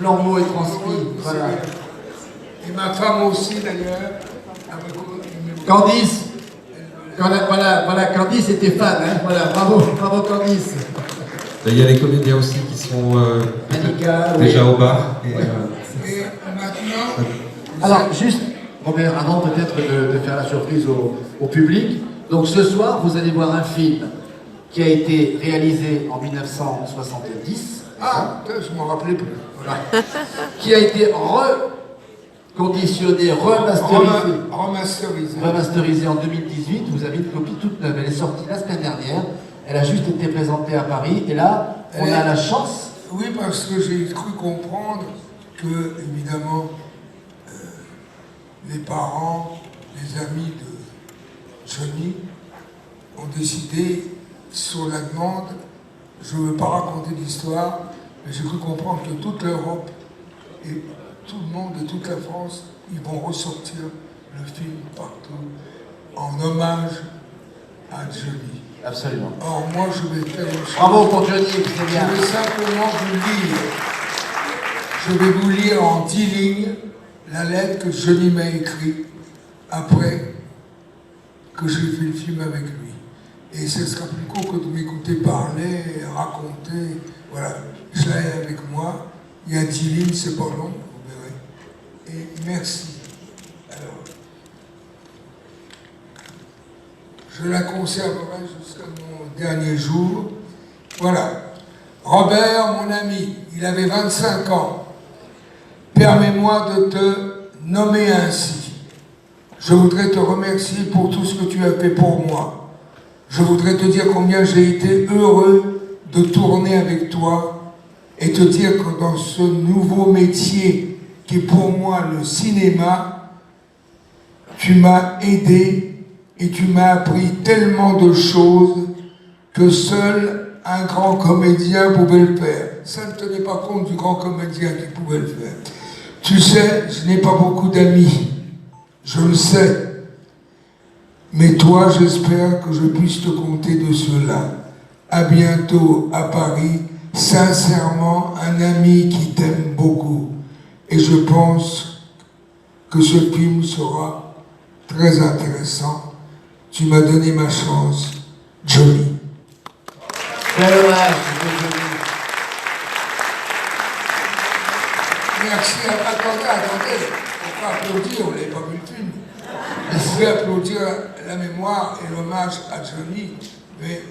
flambeau est transmis. Voilà. Et ma femme aussi d'ailleurs. Candice, voilà, Candice était fan, hein. Voilà, bravo Candice. Il y a les comédiens aussi qui sont Annika, déjà oui. au bar. Et, Et maintenant. Alors, juste, Robert, avant peut-être de faire la surprise au public, donc ce soir, vous allez voir un film qui a été réalisé en 1970. Ah, je ne m'en rappelais plus. Voilà. Qui a été reconditionné, remasterisé en 2018. Vous avez une copie toute neuve. Elle est sortie la semaine dernière. Elle a juste été présentée à Paris. Et là, on a la chance. Oui, parce que j'ai cru comprendre que, évidemment, les parents, les amis de Johnny ont décidé, sur la demande, je ne veux pas raconter l'histoire, mais j'ai cru comprendre que toute l'Europe et tout le monde et toute la France, ils vont ressortir le film partout en hommage à Johnny. Absolument. Or, moi, je vais faire une chose. Bravo pour Johnny, c'est bien. Je vais simplement vous lire. Je vais vous lire en 10 lignes la lettre que Johnny m'a écrite après que j'ai fait le film avec lui. Et ce sera plus court que de m'écouter parler, raconter. Voilà, je l'ai avec moi. Il y a 10 lignes, c'est pas long, vous verrez. Et merci. Alors, je la conserverai jusqu'à mon dernier jour. Voilà. Robert, mon ami, il avait 25 ans. Permets-moi de te nommer ainsi. Je voudrais te remercier pour tout ce que tu as fait pour moi. Je voudrais te dire combien j'ai été heureux de tourner avec toi et te dire que dans ce nouveau métier qui est pour moi le cinéma, tu m'as aidé et tu m'as appris tellement de choses que seul un grand comédien pouvait le faire. Ça ne tenait pas compte du grand comédien qui pouvait le faire. Tu sais, je n'ai pas beaucoup d'amis, je le sais. Mais toi, j'espère que je puisse te compter de cela. À bientôt à Paris. Sincèrement, un ami qui t'aime beaucoup. Et je pense que ce film sera très intéressant. Tu m'as donné ma chance, Johnny. Quel hommage, Merci. Attendez. On va applaudir, on n'avait pas vu le film. Je voulais applaudir la mémoire et l'hommage à Johnny, mais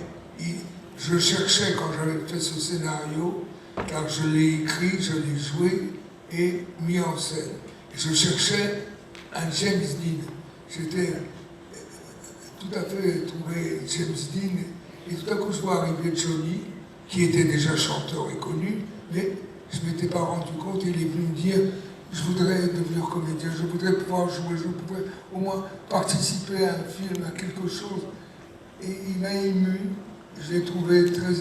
je cherchais quand j'avais fait ce scénario, car je l'ai écrit, je l'ai joué et mis en scène. Et je cherchais un James Dean. J'étais tout à fait trouvé James Dean, et tout à coup je vois arriver Johnny, qui était déjà chanteur et connu, mais je ne m'étais pas rendu compte, il est venu me dire je voudrais devenir comédien, je voudrais pouvoir jouer, je voudrais au moins participer à un film, à quelque chose. Et il m'a ému, je l'ai trouvé très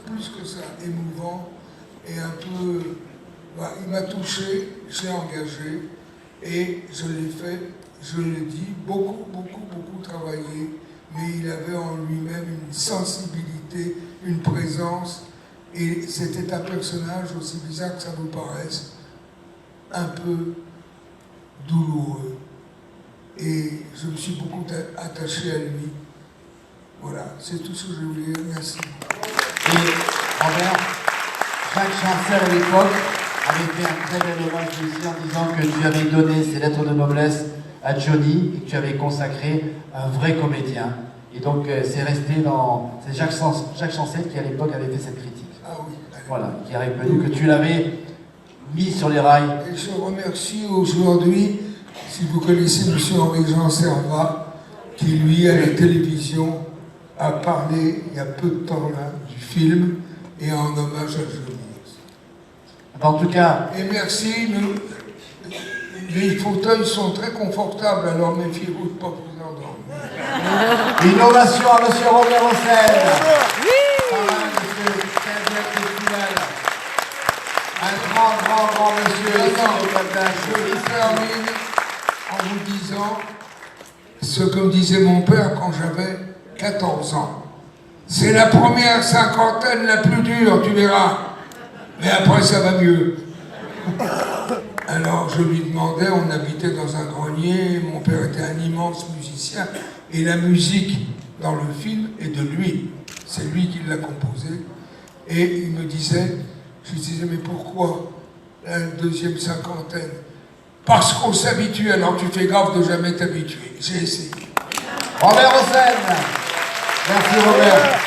plus que ça, émouvant et un peu... Bah, il m'a touché, je l'ai engagé et je l'ai fait, je l'ai dit, beaucoup travaillé, mais il avait en lui-même une sensibilité, une présence, et c'était un personnage, aussi bizarre que ça vous paraisse, un peu douloureux. Et je me suis beaucoup attaché à lui. Voilà, c'est tout ce que je voulais dire. Merci. Et Robert, Jacques Chancel à l'époque avait fait un très bel hommage aussi en disant que tu avais donné ces lettres de noblesse à Johnny et que tu avais consacré un vrai comédien. Et donc c'est resté dans... C'est Jacques Chancel qui à l'époque avait fait cette critique. Ah oui. Voilà, qui a reconnu que tu l'avais mis sur les rails. Et je remercie aujourd'hui, si vous connaissez M. Henri-Jean Servat, qui lui, à la télévision, a parlé il y a peu de temps là du film et en hommage à Johnny. En tout cas... Et merci, les fauteuils sont très confortables, alors méfiez-vous de ne pas vous endormir. Une ovation à M. Robert Hossein. Un grand monsieur. Je termine en vous disant ce que me disait mon père quand j'avais 14 ans. C'est la première cinquantaine la plus dure, tu verras. Mais après, ça va mieux. Alors je lui demandais, on habitait dans un grenier, mon père était un immense musicien, et la musique dans le film est de lui. C'est lui qui l'a composée. Et il me disait, je lui disais, mais pourquoi la deuxième cinquantaine? Parce qu'on s'habitue, alors tu fais gaffe de jamais t'habituer. J'ai essayé. Robert Hossein. Merci Robert.